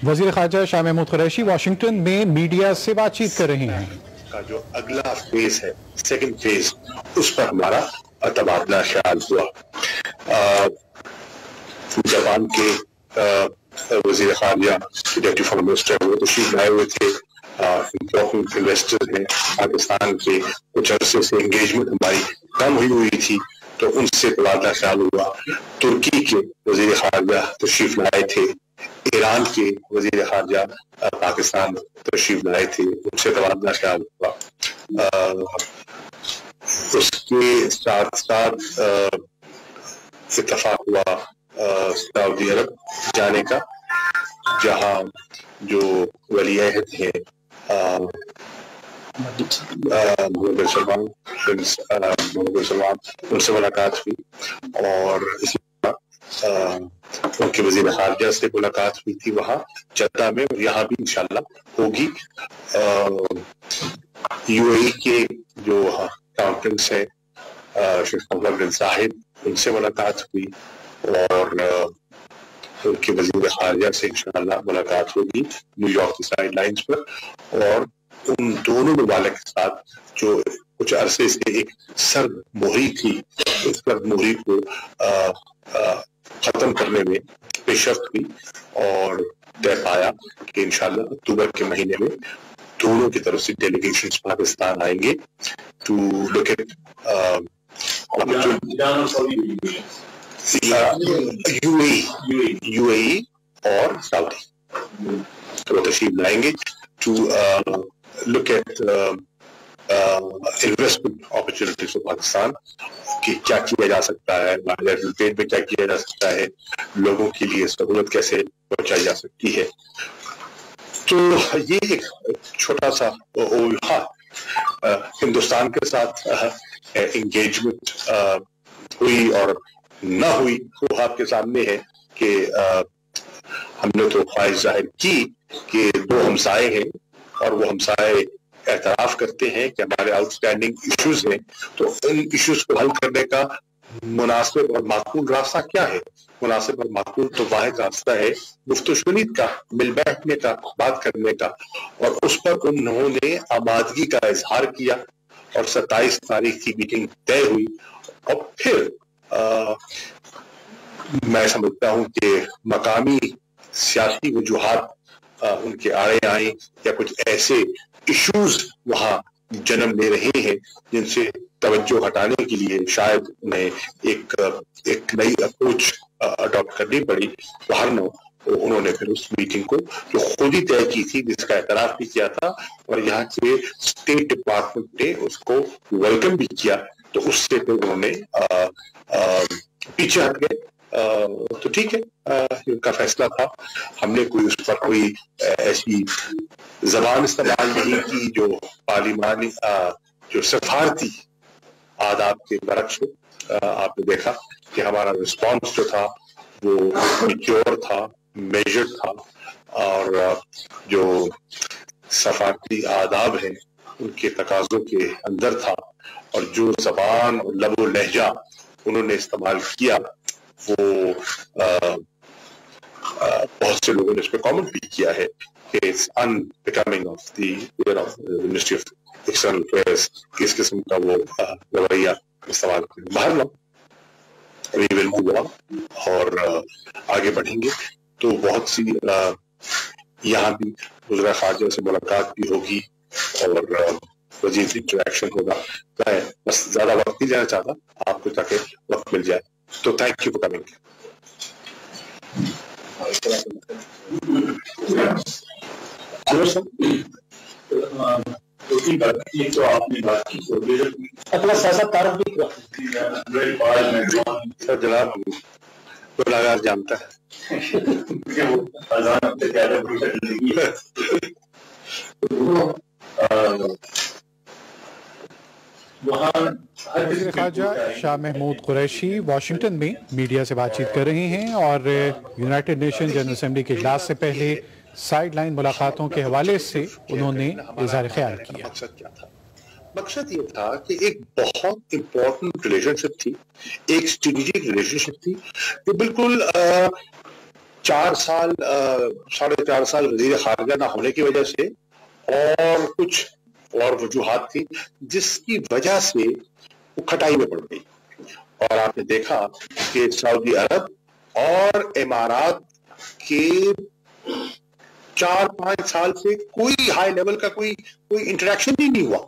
वज़ीर ख़ारजा शाह महमूद कुरैशी वाशिंगटन में मीडिया से बातचीत कर रहे हैं। का जो अगला फेज है, सेकंड फेज, उस पर हमारा तबादला ख्याल हुआ। जापान के वज़ीर ख़ारजा डेप्टी फॉरेन मिनिस्टर वो तशरीफ लाए हुए थे। इम्पोर्टेंट इन्वेस्टर हैं पाकिस्तान के, कुछ अरसे से एंगेजमेंट हमारी कम हुई थी, तो उनसे तबादला ख्याल हुआ। तुर्की के वज़ीर ख़ारजा तशरीफ लाए थे। ईरान के वज़ीर ख़ारजा पाकिस्तान तशरीफ लाए थे, उनसे तबादला ख्याल हुआ। उसके साथ साथ इत्तफाक हुआ सऊदी अरब जाने का, जहाँ जो वली अहद हैं मोहम्मद सलमान, उनसे मुलाकात हुई। और इसी उनके वज़ीर ख़ारजा से मुलाकात हुई थी वहाँ जद्दा में, और यहाँ भी इंशाल्लाह होगी। यूएई के जो काउंटेंट्स है शेख मोहम्मद बिन जायद, उनसे मुलाकात हुई, और उनके वज़ीर ख़ारजा से इंशाल्लाह मुलाकात होगी न्यूयॉर्क की साइड लाइन्स पर। और उन दोनों मुबालिक के साथ जो कुछ अरसे से एक सर्द मोहरी थी, उस सर्द मोहरी को खत्म करने में पेशरफ्त हुई, और तय पाया कि इंशाल्लाह अक्टूबर के महीने में दोनों की तरफ से डेलीगेशंस पाकिस्तान आएंगे टू लुक एट यूएई और सऊदी, तो तशरीफ लाएंगे to look at investment opportunities for Pakistan, कि क्या किया जा सकता है, ट्रेड में क्या किया जा सकता है, लोगों के लिए सहूलत कैसे पहुंचाई जा सकती है। तो ये एक छोटा सा हिंदुस्तान के साथ एंगेजमेंट हुई और न हुई वो आपके सामने है कि हमने तो ख्वाहिश जाहिर की कि दो हमसाए हैं, और वो हमसाए एतराफ करते हैं कि हमारे आउटस्टैंडिंग इश्यूज हैं, तो इन इश्यूज को हल करने का मुनासिब और माकूल रास्ता क्या है। मुनासिब और माकूल तो वाहिद रास्ता है गुफ्तगू का, मिल बैठने का, बात करने का, और उस पर उन्होंने आमादगी का इजहार किया, और 27 तारीख की मीटिंग तय हुई। और फिर मैं समझता हूं कि मकामी सियासी वजूहात उनके आड़े आई, या कुछ ऐसे इश्यूज वहां जन्म ले रहे हैं जिनसे तवज्जो हटाने के लिए शायद उन्हें एक नई अप्रोच अडॉप्ट करनी पड़ी। वरना उन्होंने फिर उस मीटिंग को जो खुद ही तय की थी, जिसका एतराफ भी किया था, और यहाँ के स्टेट डिपार्टमेंट ने उसको वेलकम भी किया, तो उससे फिर उन्होंने पीछे हट गए। तो ठीक है, उनका फैसला था। हमने कोई उस पर कोई ऐसी जबान इस्तेमाल नहीं की जो पार्लिमानी जो सफारती आदाब के बरक्स हो। आपने देखा कि हमारा रिस्पॉन्स जो था वो मैच्योर था, मेजर्ड था, और जो सफारती आदाब है उनके तकाजों के अंदर था। और जो जबान और लबो लहजा उन्होंने इस्तेमाल किया, वो बहुत से लोगों ने इस पर कमेंट भी किया है कि it's unbecoming of the ministry of external affairs, किस किस्म का वो रवैया इस्तेमाल करें। बाहर लो, वी विल मूव ऑन और आगे बढ़ेंगे। तो बहुत सी यहाँ भी वज़ीर ख़ारजा से मुलाकात भी होगी और वजीर इंटरेक्शन होगा। मैं बस ज्यादा वक्त नहीं देना चाहता आपको, ताकि वक्त मिल जाए। तो थैंक यू फॉर कमिंग। तो आपने बात की अपना सासा तारफ भी सर, जनाब गुनाहगार जानता है वज़ीर ख़ारजा शाह महमूद कुरैशी वाशिंगटन में मीडिया से बातचीत कर रहे हैं, और यूनाइटेड नेशन जनरल असेंबली के इजलास से पहले साइड लाइन मुलाकातों के हवाले से उन्होंने इज़हार ख्याल किया। मकसद क्या था? मकसद ये था कि एक बहुत इंपॉर्टेंट रिलेशनशिप थी, एक स्ट्रेटेजिक रिलेशनशिप थी, जो बिल्कुल 4 साल 4.5 साल वजीर खारजा ना होने की वजह से और कुछ और वजूहात थी जिसकी वजह से वो खटाई में पड़ गई। और आपने देखा कि सऊदी अरब और इमारात के 4-5 साल से कोई हाई लेवल का कोई इंटरेक्शन ही नहीं हुआ,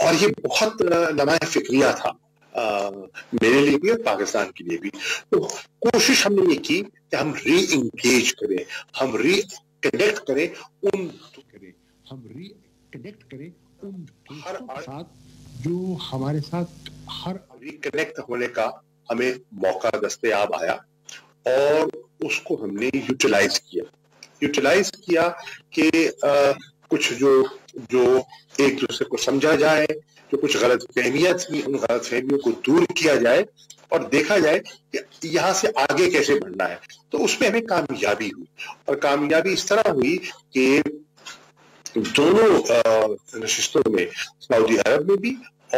और ये बहुत लम्हा फिक्रिया था मेरे लिए भी और पाकिस्तान के लिए भी। तो कोशिश हमने ये की कि हम री इंगेज करें, हम रिकनेक्ट करें उन हर साथ जो हमारे साथ हर रिकनेक्ट होने का हमें मौका दस्तयाब आया, और उसको हमने यूटिलाइज किया कि कुछ जो एक दूसरे को समझा जाए, जो कुछ गलत फहमियां थी उन गलत फहमियों को दूर किया जाए और देखा जाए कि यहाँ से आगे कैसे बढ़ना है। तो उसमें हमें कामयाबी हुई, और कामयाबी इस तरह हुई कि दोनों नशिस्तों में, सऊदी अरब में भी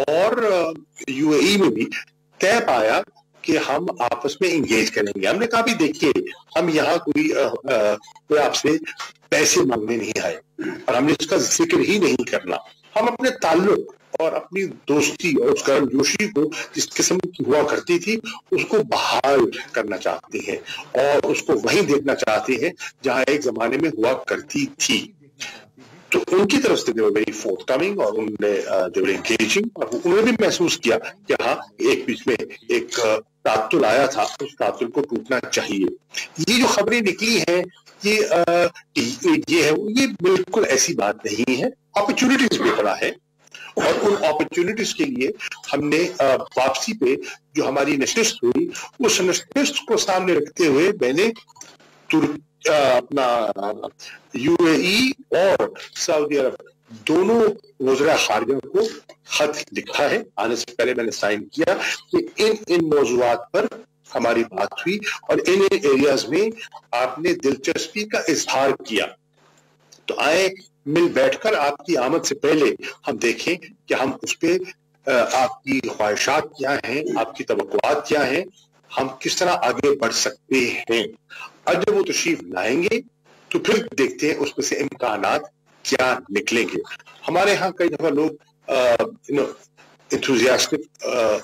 और यूएई में भी तय पाया कि हम आपस में इंगेज करेंगे। हमने कहा भी देखिए, हम यहाँ कोई आपसे पैसे मांगने नहीं आए, और हमने इसका जिक्र ही नहीं करना। हम अपने ताल्लुक और अपनी दोस्ती और उस गर्मजोशी को जिस किस्म की हुआ करती थी उसको बहाल करना चाहते हैं, और उसको वहीं देखना चाहते हैं जहां एक जमाने में हुआ करती थी। तो उनकी तरफ से वेरी फोर्थकमिंग, और उन्होंने एंगेजिंग, और उन्होंने भी महसूस किया कि हाँ, एक बीच में एक तातुल आया था, उस तातुल को टूटना चाहिए। ये जो खबरें निकली हैं ये बिल्कुल ऐसी बात नहीं है, अपॉर्चुनिटीज भी पड़ा है, और उन अपॉर्चुनिटीज के लिए हमने वापसी पे जो हमारी नशिस्त हुई, उस नशिस्त को सामने रखते हुए मैंने अपना यूएई और सऊदी अरब दोनों वज़ीर खारजा को खत लिखा है। आने से पहले मैंने साइन किया कि इन मौज़ूआत पर हमारी बात हुई, और इन एरियाज में आपने दिलचस्पी का इजहार किया, तो आए मिल बैठकर आपकी आमद से पहले हम देखें कि हम उस पे आपकी ख्वाहिशात क्या हैं, आपकी तवक्कुआत क्या हैं, हम किस तरह आगे बढ़ सकते हैं। और जब वो तशरीफ लाएंगे तो फिर देखते हैं उसमें से इम्कानात क्या निकलेंगे। हमारे यहाँ कई दफा लोग इंथुजियास्टिक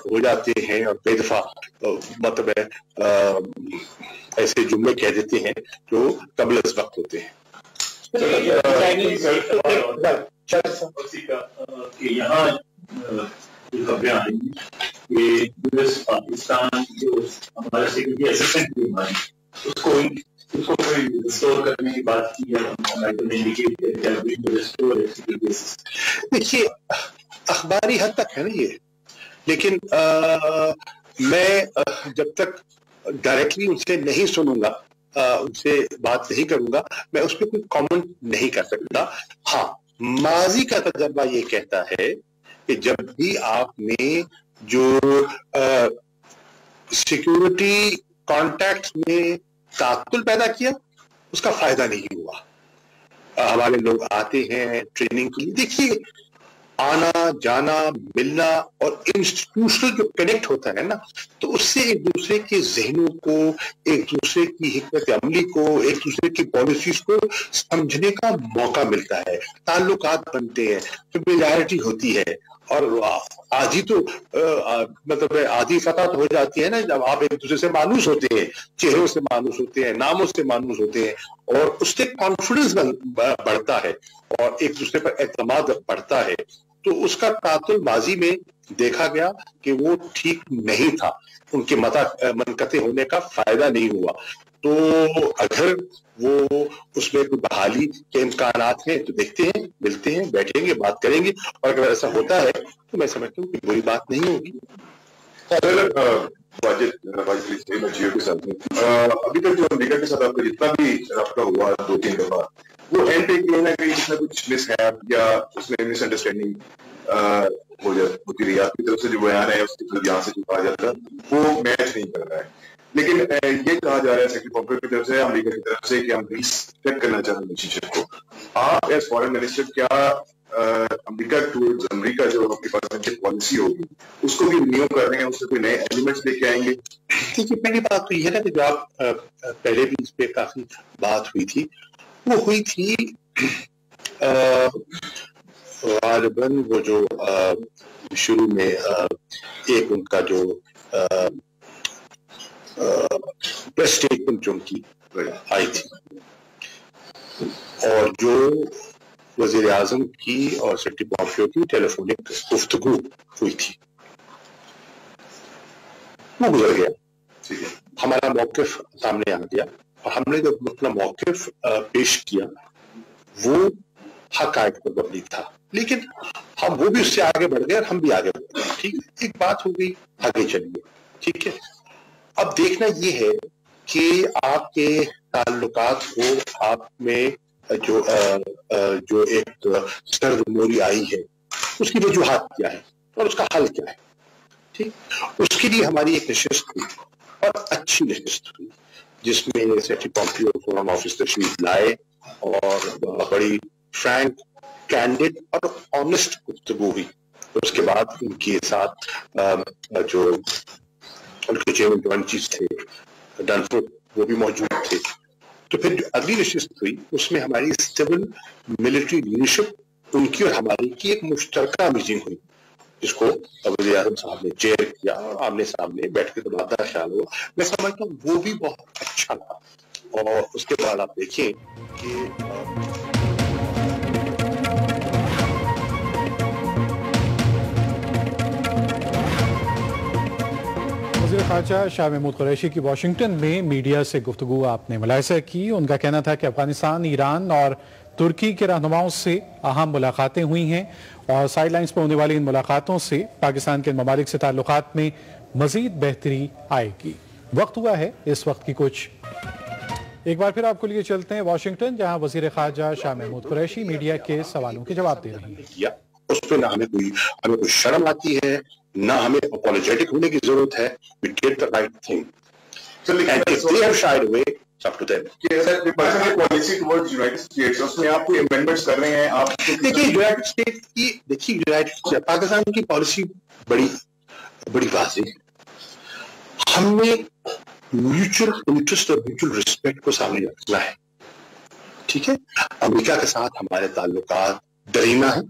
हो जाते हैं और बेदफा मतलब ऐसे जुमले कह देते हैं जो कबल अज़ वक्त होते हैं। यहाँ खबरें आ रही हैं कि यूएस पाकिस्तान जो हमारा सिक्योरिटी असिस्टेंट भी हमारी उसको कोई रिस्टोर करने की बात की है। देखिए, अखबारी हद तक है ना ये, लेकिन मैं जब तक डायरेक्टली उनसे नहीं सुनूंगा, उनसे बात नहीं करूंगा, मैं उस पर कोई कमेंट नहीं कर सकता। हाँ, माजी का तजर्बा ये कहता है कि जब भी आपने जो सिक्योरिटी कॉन्टैक्ट में तात्तुल पैदा किया, उसका फायदा नहीं हुआ। हमारे लोग आते हैं ट्रेनिंग के लिए, देखिए आना जाना मिलना और इंस्टीट्यूशनल जो कनेक्ट होता है ना, तो उससे एक दूसरे के जहनों को, एक दूसरे की हिकमत अमली को, एक दूसरे की पॉलिसीज को समझने का मौका मिलता है, ताल्लुकात बनते हैं, फेमिलियरिटी होती है, और आधी तो मतलब आधी फतह तो हो जाती है ना जब आप एक दूसरे से मानूस होते हैं, चेहरों से मानूस होते हैं, नामों से मानूस होते हैं, और उससे कॉन्फिडेंस बढ़ता है और एक दूसरे पर एतमाद बढ़ता है। तो उसका तातुल माजी में देखा गया कि वो ठीक नहीं था, उनके मनकते होने का फायदा नहीं हुआ। तो अगर वो उसमें कोई बहाली के इम्कानात हैं तो देखते हैं, मिलते हैं, बैठेंगे, बात करेंगे, और अगर ऐसा होता है तो मैं समझता हूँ कि बुरी बात नहीं होगी। जियो के साथ अभी तक जो अमेरिका के साथ आपका जितना भी रब्ता हुआ 2-3 दफा, वो एंड पे कहीं ना कहीं इसमें कुछ मिसहैप या उसमें मिसअंडरस्टैंडिंग होती रही। आपकी तरफ से जो बयान है उसकी तरफ यहाँ से जो कहा जाता है वो मैच नहीं कर रहा है, लेकिन ये कहा जा रहा है सेक्रेटरी पॉम्पेओ की तरफ से, अमेरिका की तरफ से कि हम रीसेट करना चाहते हैं रिलेशनशिप को। आप एज फॉरेन मिनिस्टर क्या अमेरिका टूवर्ड्स अमेरिका जो आपके पास उनकी पॉलिसी होगी उसको भी रिन्यू कर रहे हैं, उसमें कोई नए एलिमेंट्स लेके आएंगे? देखिए, पहली बात तो यह है ना कि जो आप पहले भी इस पे काफी बात हुई थी, वो हुई थी गालिबन वो जो शुरू में एक उनका जो प्रेस स्टेटमेंट जो उनकी आई थी और जो वजीर आजम की और सेक्रेटरी पॉम्पियो की टेलीफोनिक गुफ्तगू हुई थी, वो गुजर गया। ठीक है, हमारा मौकिफ सामने आ गया और हमने जब अपना मौकिफ पेश किया वो हक़ाइक़ पर मबनी था, लेकिन हम वो भी उससे आगे बढ़ गए और हम भी आगे बढ़ गए। ठीक है, एक बात हो गई, आगे चलिए। ठीक है, अब देखना ये है कि आपके ताल्लुकात को आप में जो एक सर्दमोरी आई है उसकी वजूहात क्या है और उसका हल क्या है। ठीक, उसके लिए हमारी एक नशिस्त हुई और अच्छी नशिस्त हुई जिसमें सेक्रेटरी पॉम्पियो फॉरेन ऑफिस तशरीफ लाए और बड़ी फ्रैंक, कैंडिड और ऑनेस्ट गुफ्तगू हुई। उसके बाद उनके साथ जो उनके चेयरमैन जॉइंट चीफ थे डनफोर्ड, वो भी मौजूद थे। तो फिर जो अगली नशिस्त हुई उसमें हमारी सिविल मिलिट्री लीडरशिप उनकी और हमारी की एक मुश्तरका मीटिंग हुई जिसको वज़ीर आज़म साहब ने चेयर किया और आमने सामने बैठ के तबादला ख्याल हुआ। मैं समझता हूँ वो भी बहुत अच्छा था। और उसके बाद आप देखिए कि वज़ीर ख़ारजा शाह महमूद कुरैशी की वाशिंगटन में मीडिया से गुफ्तगू आपने मुलाहिज़ा की। उनका कहना था कि अफगानिस्तान, ईरान और तुर्की के रहनुमाओं से अहम मुलाकातें हुई हैं और साइड लाइन्स पर होने वाली इन मुलाकातों से पाकिस्तान के ममालिक से ताल्लुकात में मज़ीद बेहतरी आएगी। वक्त हुआ है इस वक्त की कुछ। एक बार फिर आपको लिए चलते हैं वाशिंगटन, जहां वज़ीर ख़ारजा शाह महमूद कुरैशी मीडिया के सवालों के जवाब दे रही हैं। उस पर ना हमें कोई शर्म आती है, ना हमें अपॉलोजेटिक होने की जरूरत है। We did the right thing. And if they have shied away, it's up to them. Policy towards United states, उसमें आप कोई अमेंडमेंट्स कर रहे हैं? आप देखिए यूनाइटेड स्टेट की, पाकिस्तान की पॉलिसी बड़ी वाज़ेह है। हमने म्यूचुअल इंटरेस्ट और म्यूचुअल रिस्पेक्ट को सामने रखना है। ठीक है, अमेरिका के साथ हमारे ताल्लुकात दरीना है,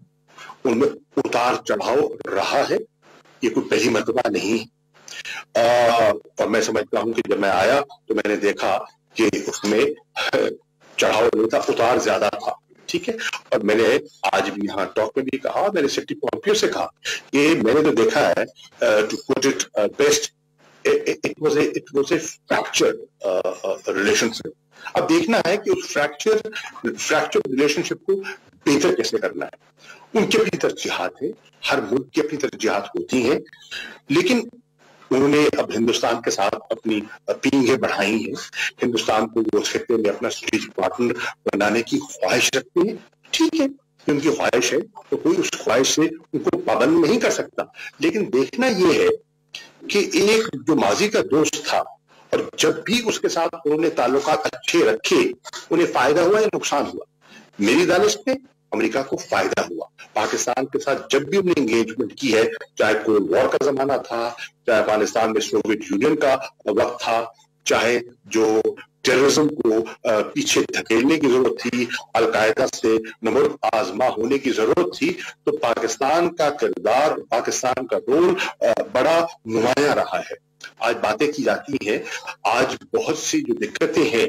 उनमें उतार चढ़ाव रहा है, ये कोई पहली मर्तबा नहीं। और मैं समझता हूं कि जब मैं आया तो मैंने देखा कि उसमें चढ़ाव नहीं था, उतार ज्यादा था। ठीक है, और मैंने आज भी यहाँ टॉक में भी कहा, मैंने सेक्रेटरी पॉम्पियो से कहा कि मैंने तो देखा है, to put it best, it was a fractured relationship. अब देखना है कि उस फ्रैक्चर्ड रिलेशनशिप को बेहतर कैसे करना है। उनकी अपनी तरजीहात है, हर मुल्क की अपनी तरजीहात होती हैं, लेकिन उन्होंने अब हिंदुस्तान के साथ अपनी पींगें बढ़ाई हैं। हिंदुस्तान को वो उस खित्ते में अपना स्ट्रेटेजिक पार्टनर बनाने की ख्वाहिश रखते हैं। ठीक है, उनकी ख्वाहिश है तो कोई उस ख्वाहिश से उनको पाबंद नहीं कर सकता। लेकिन देखना यह है कि एक जो माजी का दोस्त था और जब भी उसके साथ उन्होंने ताल्लुकात अच्छे रखे, उन्हें फायदा हुआ या नुकसान हुआ। मेरी दानिश में अमेरिका को फायदा हुआ। पाकिस्तान के साथ जब भी उन्होंने एंगेजमेंट की है, चाहे कोल्ड वॉर का जमाना था, चाहे अफगानिस्तान में सोवियत यूनियन का वक्त था, चाहे जो टेररिज्म को पीछे धकेलने की जरूरत थी, अलकायदा से नमूद आजमा होने की जरूरत थी, तो पाकिस्तान का किरदार, पाकिस्तान का रोल बड़ा नुमाया रहा है। आज बातें की जाती हैं, आज बहुत सी जो दिक्कतें हैं,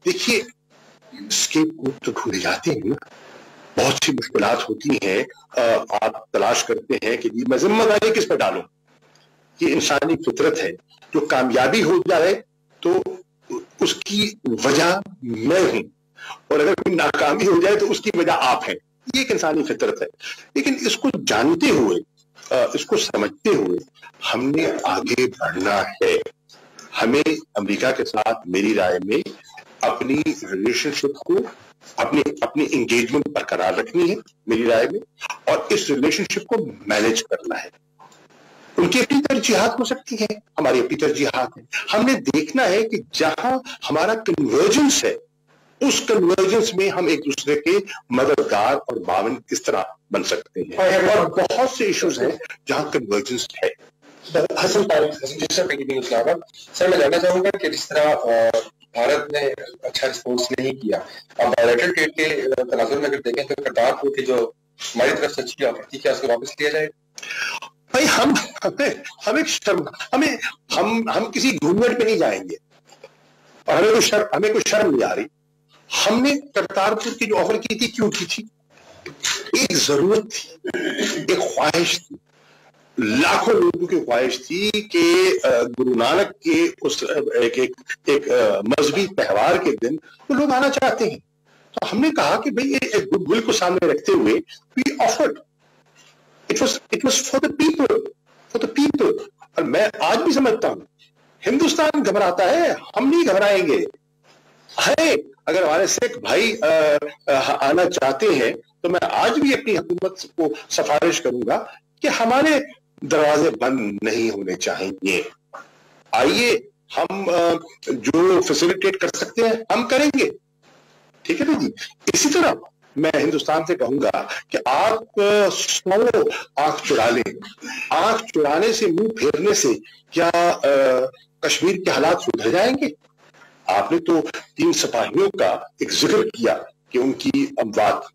देखिए इसके तो ढूंढे जाते हैं ना, बहुत सी मुश्किलात होती हैं। आप तलाश करते हैं कि मैं जिम्मेदारी किस पर डालूं। ये इंसानी फितरत है, जो कामयाबी हो जाए तो उसकी वजह मैं हूं, और अगर कोई नाकामी हो जाए तो उसकी वजह आप हैं। ये एक इंसानी फितरत है। लेकिन इसको जानते हुए, इसको समझते हुए हमने आगे बढ़ना है। हमें अमेरिका के साथ मेरी राय में अपनी रिलेशनशिप को, अपनी एंगेजमेंट बरकरार रखनी है मेरी राय में, और इस रिलेशनशिप को मैनेज करना है। उनकी अपनी तरजीहात हो सकती है, हमारी अपनी तरजीहात है। हमने देखना है कि जहां हमारा कन्वर्जेंस है उस कन्वर्जेंस में हम एक दूसरे के मददगार और मावन किस तरह बन सकते हैं, और बहुत से इश्यूज हैं जहां कन्वर्जेंस है। हसन सर, मैं जानना चाहूंगा कि जिस तरह भारत ने अच्छा रिस्पॉन्स नहीं किया, अब बायलैटरल ट्रेड के तनाजुर में अगर देखें तो करतारपुर की जो हमारी तरफ से अच्छी ऑफर थी, क्या उसको वापस लिया जाए? भाई हम किसी घूंघट पे नहीं जाएंगे, और हमें कोई शर्म नहीं आ रही। हमने करतारपुर की जो ऑफर की थी, क्यों की थी? एक जरूरत थी, एक ख्वाहिश थी, लाखों लोगों की ख्वाहिश थी कि गुरु नानक के उस एक मजहबी त्योहार के दिन वो लोग आना चाहते हैं। तो हमने कहा कि भाई एक गुडविल को सामने रखते हुए we offered, it was for the people. और मैं आज भी समझता हूं, हिंदुस्तान घबराता है, हम नहीं घबराएंगे। है, अगर हमारे सिख भाई आना चाहते हैं तो मैं आज भी अपनी हुकूमत को सिफारिश करूंगा कि हमारे दरवाजे बंद नहीं होने चाहिए। आइए, हम जो फैसिलिटेट कर सकते हैं हम करेंगे, ठीक है ना जी। इसी तरह मैं हिंदुस्तान से कहूंगा कि आप 100 आंख चुरा लें, आंख चुराने से, मुंह फेरने से क्या कश्मीर के हालात सुधर जाएंगे? आपने तो 3 सिपाहियों का एक जिक्र किया कि उनकी अमवात,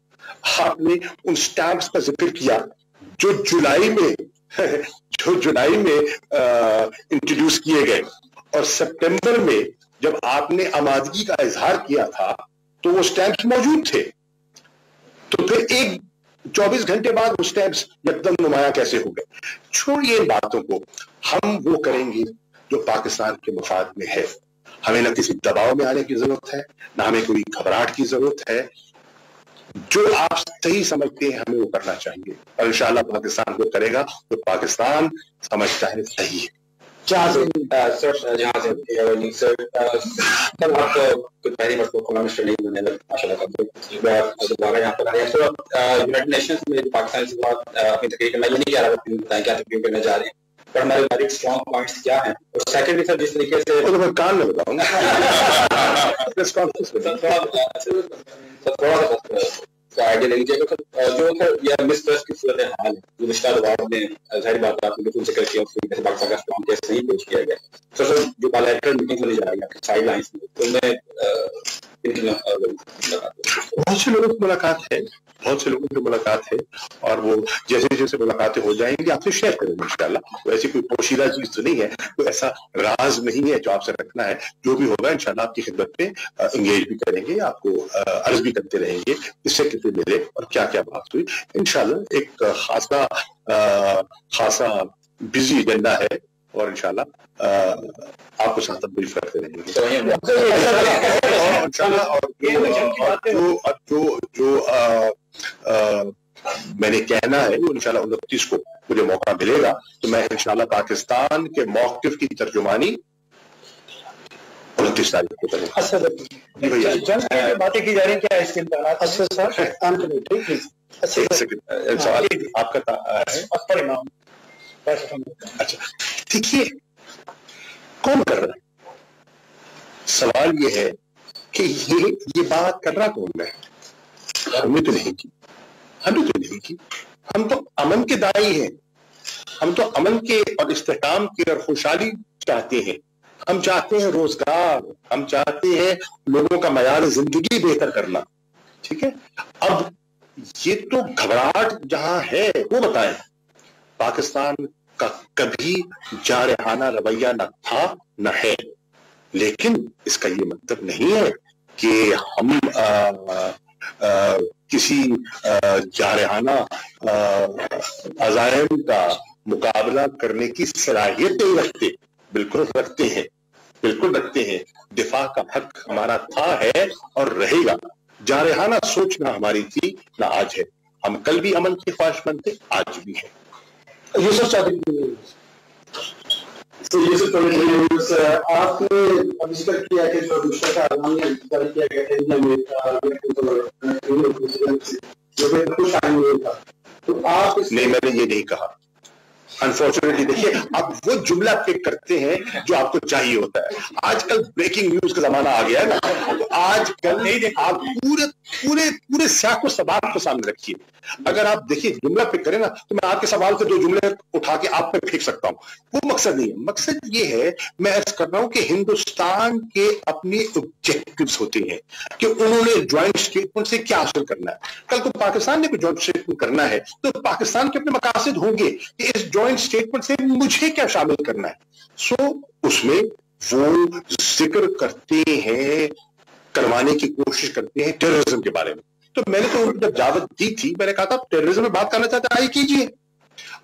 आपने उन स्टैंप्स का जिक्र किया जो जुलाई में इंट्रोड्यूस किए गए, और सितंबर में जब आपने आमादगी का इजहार किया था तो वो स्टैंप्स मौजूद थे। तो फिर 24 घंटे बाद वो स्टैंप्स यकदम नुमाया कैसे हो गए? छोड़िए इन बातों को, हम वो करेंगे जो पाकिस्तान के मफाद में है। हमें न किसी दबाव में आने की जरूरत है, ना हमें कोई घबराहट की जरूरत है। जो आप सही समझते हैं हमें वो करना चाहिए, और इंशाअल्लाह पाकिस्तान वो करेगा जो पाकिस्तान समझता है सही है। पहली बार को मिनिस्टर नहीं बने, माशाल्लाह दोबारा यहाँ पर आए। यूनाइटेड नेशंस में पाकिस्तान से बात अपनी तकरीर करना, ये नहीं कह रहा बताएं क्या तकरीर करने जा रहे हैं, पर हमारे स्ट्रॉन्ग पॉइंट्स क्या हैं। और सेकेंडली सर, जिस तरीके से तो मैं कान में बताऊंगा थोड़ा आइडिया ले लीजिएगा जो सर यह मिसट्रस्ट की सूरत हाल है जो पिछला दबाव में जाहिर बात है आपने बिल्कुल जिक्र किया, उस तरीके से पाकिस्तान का स्ट्रॉन्ग केस नहीं पेश किया गया। तो सर जो बायलैटरल मीटिंग होने जा रही है साइड लाइंस में, तो मैं बहुत से लोगों की मुलाकात है, और वो जैसे जैसे मुलाकातें हो जाएंगी आपसे शेयर करेंगे इंशाल्लाह। तो ऐसी कोई पोशीदा चीज तो नहीं है, कोई ऐसा राज नहीं है जो आपसे रखना है। जो भी होगा इंशाल्लाह आपकी खिदमत में एंगेज भी करेंगे, आपको अर्ज भी करते रहेंगे इससे कितने मिले और क्या क्या बात हुई। इंशाल्लाह एक खासा बिजी एजेंडा है, और इंशाल्लाह आपको साथ ब्रीफ करते रहेंगे। और जो मैंने कहना है वो इंशाल्लाह 29 को मुझे मौका मिलेगा तो मैं इंशाल्लाह पाकिस्तान के मौक़िफ़ की तर्जुमानी 29 तारीख को करेंगे। बातें की जा रही क्या इसके सवाल आपका है। अच्छा, देखिए कौन कर रहा है? सवाल ये है कि ये बात कर रहा कौन है? हमने तो नहीं की। हम तो अमन के दाई हैं, हम तो अमन के और इस्तेहकाम की और खुशहाली चाहते हैं। हम चाहते हैं रोजगार, हम चाहते हैं लोगों का मयार जिंदगी बेहतर करना, ठीक है। अब ये तो घबराहट जहां है वो बताएं। पाकिस्तान का कभी जारहाना रवैया न था न है, लेकिन इसका ये मतलब नहीं है कि हम किसी जारहाना अज़ाइम का मुकाबला करने की सलाहियत नहीं रखते। बिल्कुल रखते हैं। दिफा का हक हमारा था, है और रहेगा। जारहाना सोचना हमारी थी ना आज है। हम कल भी अमन की ख्वाहिशमंद थे, आज भी है। यूसुफ चौधरी, आपने अभी जिक्र किया कि जो दूसरा का ऐलान किया गया था, तो आप नहीं, मैंने ये नहीं कहा। अनफॉर्चुनेटली देखिए आप वो जुमला पिक करते हैं जो आपको चाहिए होता है। आजकल ब्रेकिंग न्यूज का जमाना आ गया है ना, तो आजकल आप पूरे पूरे पूरे सियाको सबाब को सामने रखिए। अगर आप देखिए जुमला पिक करें ना, तो मैं आपके सवाल से 2 जुमले उठा के आप पे फेंक सकता हूं, वो मकसद नहीं है। मकसद ये है, मैं अर्ज कर रहा हूं कि हिंदुस्तान के अपने ऑब्जेक्टिव्स होते हैं कि उन्होंने ज्वाइंट स्टेटमेंट से क्या हासिल करना है। कल को पाकिस्तान ने कोई ज्वाइंट स्टेटमेंट करना है तो पाकिस्तान के अपने मकासद होंगे कि इस ज्वाइंट स्टेटमेंट से मुझे क्या शामिल करना है। सो उसमें वो जिक्र करते हैं, करवाने की कोशिश करते हैं टेररिज्म के बारे में। तो मैंने तो जब इजाजत दी थी, मैंने कहा था टेररिज्म में बात करना चाहते आइए कीजिए।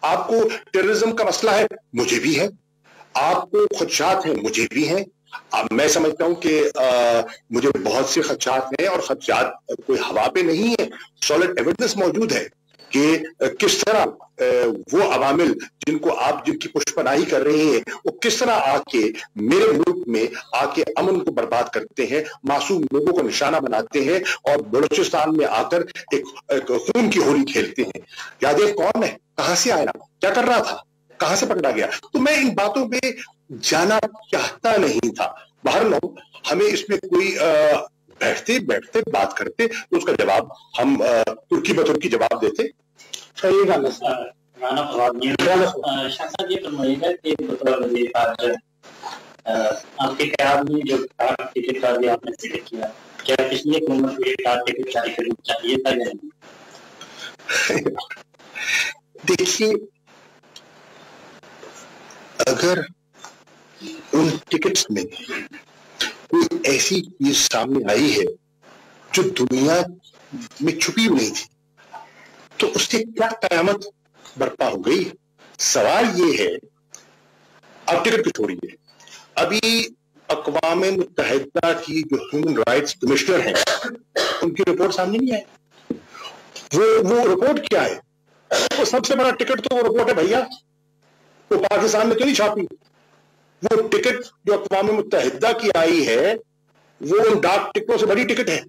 आपको टेररिज्म का मसला है, मुझे भी है। आपको खदशात हैं, मुझे भी हैं। अब मैं समझता हूं कि मुझे बहुत से खदशात हैं और खदशात कोई हवा पे नहीं है। सॉलिड एविडेंस मौजूद है कि किस तरह वो अवामिल जिनकी पुष्पनाही कर रहे हैं, वो किस तरह आके मेरे मुल्क में आके अमन को बर्बाद करते हैं, मासूम लोगों को निशाना बनाते हैं और बलूचिस्तान में आकर एक खून की होली खेलते हैं। यादेव कौन है, कहां से आया, क्या कर रहा था, कहां से पकड़ा गया। तो मैं इन बातों पे जाना चाहता नहीं था। बहरहाल हमें इसमें कोई बैठते बैठते बात करते तो उसका जवाब हम तुर्की बतुर्की जवाब देते। सही गल है। राना फवाद शाह साहब ये फरमाइएगा कि आपके ख्याल में जो टिकट का भी आपने जिक्र किया, क्या पिछली हुकूमत को ये टिकट जारी करना चाहिए था या नहीं? देखिए, अगर उन टिकट्स में कोई ऐसी चीज सामने आई है जो दुनिया में छुपी नहीं थी, तो उससे क्या कयामत बर्पा हो गई। सवाल ये है, अब टिकट को छोड़िए, अभी अक़वाम मुत्तहिदा की जो ह्यूमन राइट्स कमिश्नर हैं, उनकी रिपोर्ट सामने नहीं आई। वो रिपोर्ट क्या है? वो सबसे बड़ा टिकट तो वो रिपोर्ट है भैया, वो पाकिस्तान में तो नहीं छापी। वो टिकट जो अक़वाम मुत्तहिदा की आई है, वो उन डाक टिकटों से बड़ी टिकट है,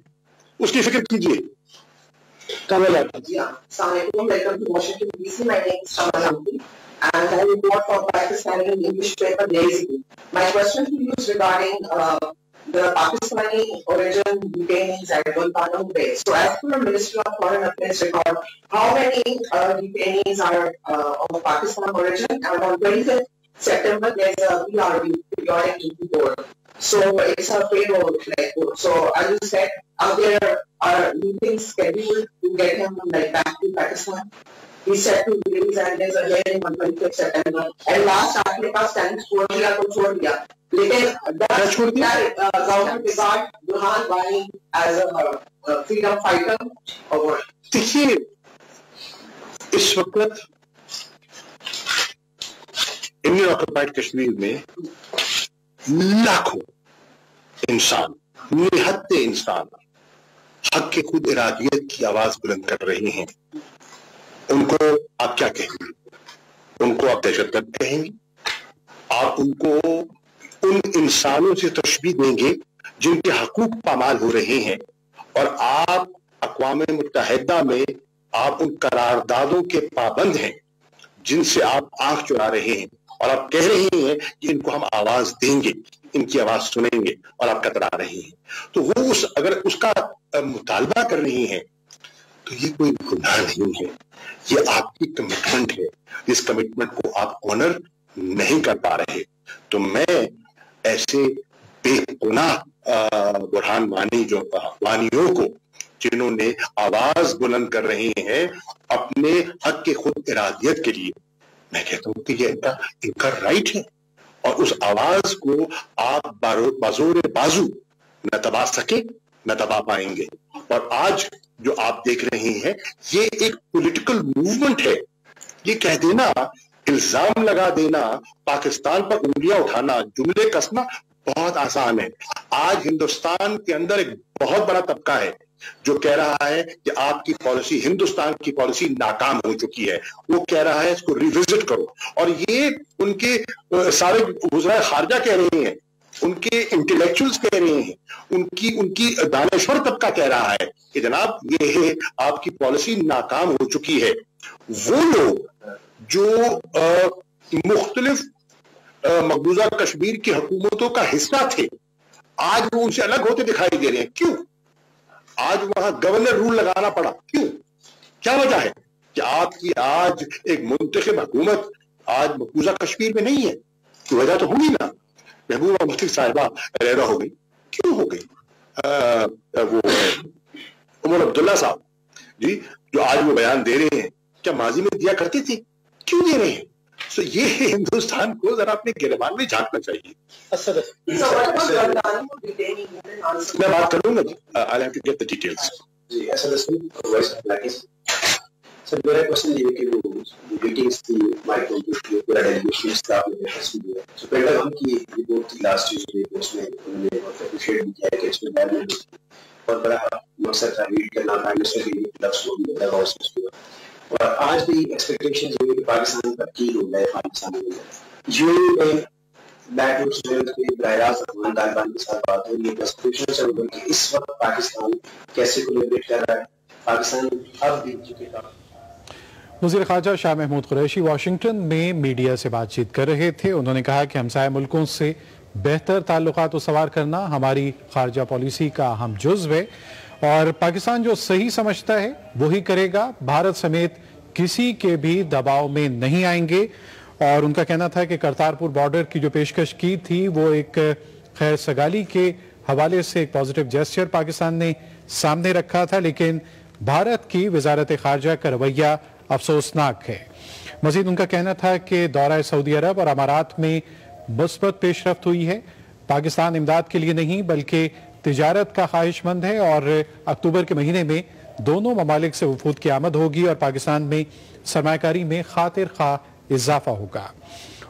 उसकी फिक्र कीजिए। Welcome to Washington DC. My name is Shama and I report for Pakistani English paper Lazy. My question to you is regarding the Pakistani origin detainees at Guantanamo Bay. So, as per the Ministry of Foreign Affairs record, how many detainees are of Pakistan origin? And on 25th September, there's a PRB, periodic review board. So it's a payroll. So as you said, are there meetings scheduled to get him back to Pakistan? He said to release and there's a hearing on 25th September. And last आपने पास time छोड़ दिया तो छोड़ दिया, लेकिन government regard Burhan Wani as a freedom fighter or what? देखिए, इस वक्त इंडियन ऑक्युपाइड कश्मीर में लाखों इंसान, निहत्ते इंसान हक के खुद इरादियत की आवाज बुलंद कर रहे हैं। उनको आप क्या कहेंगे? उनको आप दहशतगर्द कहेंगे? आप उनको उन इंसानों से तशबीह देंगे जिनके हकूक पामाल हो रहे हैं, और आप अक़वाम मुत्तहिदा में आप उन करारदादों के पाबंद हैं जिनसे आप आंख चुरा रहे हैं, और आप कह रहे हैं कि इनको हम आवाज देंगे, इनकी आवाज सुनेंगे, और आप कतरा रहे हैं। तो वो अगर उसका मुतालबा कर रही हैं तो ये कोई गुनाह नहीं है, ये आपकी कमिटमेंट है। इस कमिटमेंट को आप ऑनर नहीं कर पा रहे। तो मैं ऐसे बेगुनाह बुरहान वानियों को, जिन्होंने आवाज बुलंद कर रहे हैं अपने हक के खुद इरादियत के लिए, मैं कहता हूं कि ये इनका राइट है, और उस आवाज को आप बाजोर बाजू न दबा सके न दबा पाएंगे। और आज जो आप देख रहे हैं, ये एक पॉलिटिकल मूवमेंट है। ये कह देना, इल्जाम लगा देना, पाकिस्तान पर उंगलियां उठाना, जुमले कसना बहुत आसान है। आज हिंदुस्तान के अंदर एक बहुत बड़ा तबका है जो कह रहा है कि आपकी पॉलिसी, हिंदुस्तान की पॉलिसी नाकाम हो चुकी है। वो कह रहा है इसको रिविजिट करो, और ये उनके सारे वज़ीर खारजा कह रहे हैं, उनके इंटेलेक्चुअल्स कह रहे हैं, उनकी दानश्वर तबका कह रहा है कि जनाब ये आपकी पॉलिसी नाकाम हो चुकी है। वो लोग جو مختلف مقبوضہ کشمیر کی حکومتوں کا حصہ تھے آج وہ ان سے الگ ہوتے دکھائی دے رہے ہیں. کیوں؟ آج وہاں گورنر رول لگانا پڑا. کیوں؟ کیا وجہ ہے کہ آپ کی آج ایک منتخب حکومت آج مقبوضہ کشمیر میں نہیں ہے؟ تو وجہ تو ہوگی نا. محبوبہ مفتی صاحبہ علیحدہ ہو گئی. کیوں ہو گئی؟ وہ عمر عبداللہ صاحب جی جو آج وہ بیان دے رہے ہیں کیا ماضی میں دیا کرتے تھے؟ کیوں دے رہے ہیں؟ سو یہ ہندوستان کو ذرا اپنے گریبان میں جھانکنا چاہیے. میں بات کروں گا جی. I'll have to get the details. جی سر میرا کوشچن یہ ہے کہ وہ میٹنگس کی پورا ڈیلیگیشن اسٹاف نے سو پینٹاگون کی رپورٹ تھی لاسٹ ٹیوزڈے اس میں انہوں نے اپریشیٹ بھی کیا کہ اس میں بہت بڑا مقصد تھا ریڈ کرنا پرائم منسٹر کی لفظ کو بھی لگا اس میں. اور آج بھی ایکسپیکٹیشن یہ ہے کہ پاکستان پر کی ہو گئے پاکستان میں جو بیک روٹس میں براہ راست افغان طالبان کے ساتھ بات ہو رہی ہے پرسپیکشن سے کہ اس وقت پاکستان کیسے کولیبریٹ کر رہا ہے. پاکستان اب بھی وزیر خارجہ شاہ محمود قریشی واشنگٹن میں میڈیا سے بات چیت کر رہے تھے. انہوں نے کہا کہ ہمسایہ ملکوں سے بہتر تعلقات استوار کرنا ہماری خارجہ پالیسی کا اہم جزو ہے اور پاکستان جو صحیح سمجھتا ہے وہی کرے گا. بھارت سمیت کسی کے بھی دباؤ میں نہیں آئیں گے. اور ان کا کہنا تھا کہ کرتارپور بارڈر کی جو پیشکش کی تھی وہ ایک خیر سگالی کے حوالے سے ایک پازیٹیو جیسچر پاکستان نے سامنے رکھا تھا لیکن بھارت کی وزارت خارجہ کا رویہ افسوسناک ہے. مزید ان کا کہنا تھا کہ دورہ سعودی عرب اور امارات میں مثبت پیش رفت ہوئی ہے. پاکستان امداد کے لیے نہیں بلکہ تجارت کا خواہش مند ہے اور اکتوبر کے مہینے میں دونوں ممالک سے وفود کی آمد ہوگی اور پاکستان میں سرمایہ کاری میں خاطر خواہ اضافہ ہوگا.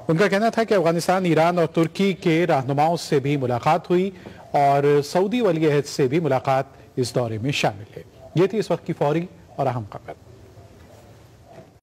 ان کا کہنا تھا کہ افغانستان، ایران اور ترکی کے رہنماؤں سے بھی ملاقات ہوئی اور سعودی ولی عہد سے بھی ملاقات اس دورے میں شامل ہے. یہ تھی اس وقت کی فوری اور اہم خبر.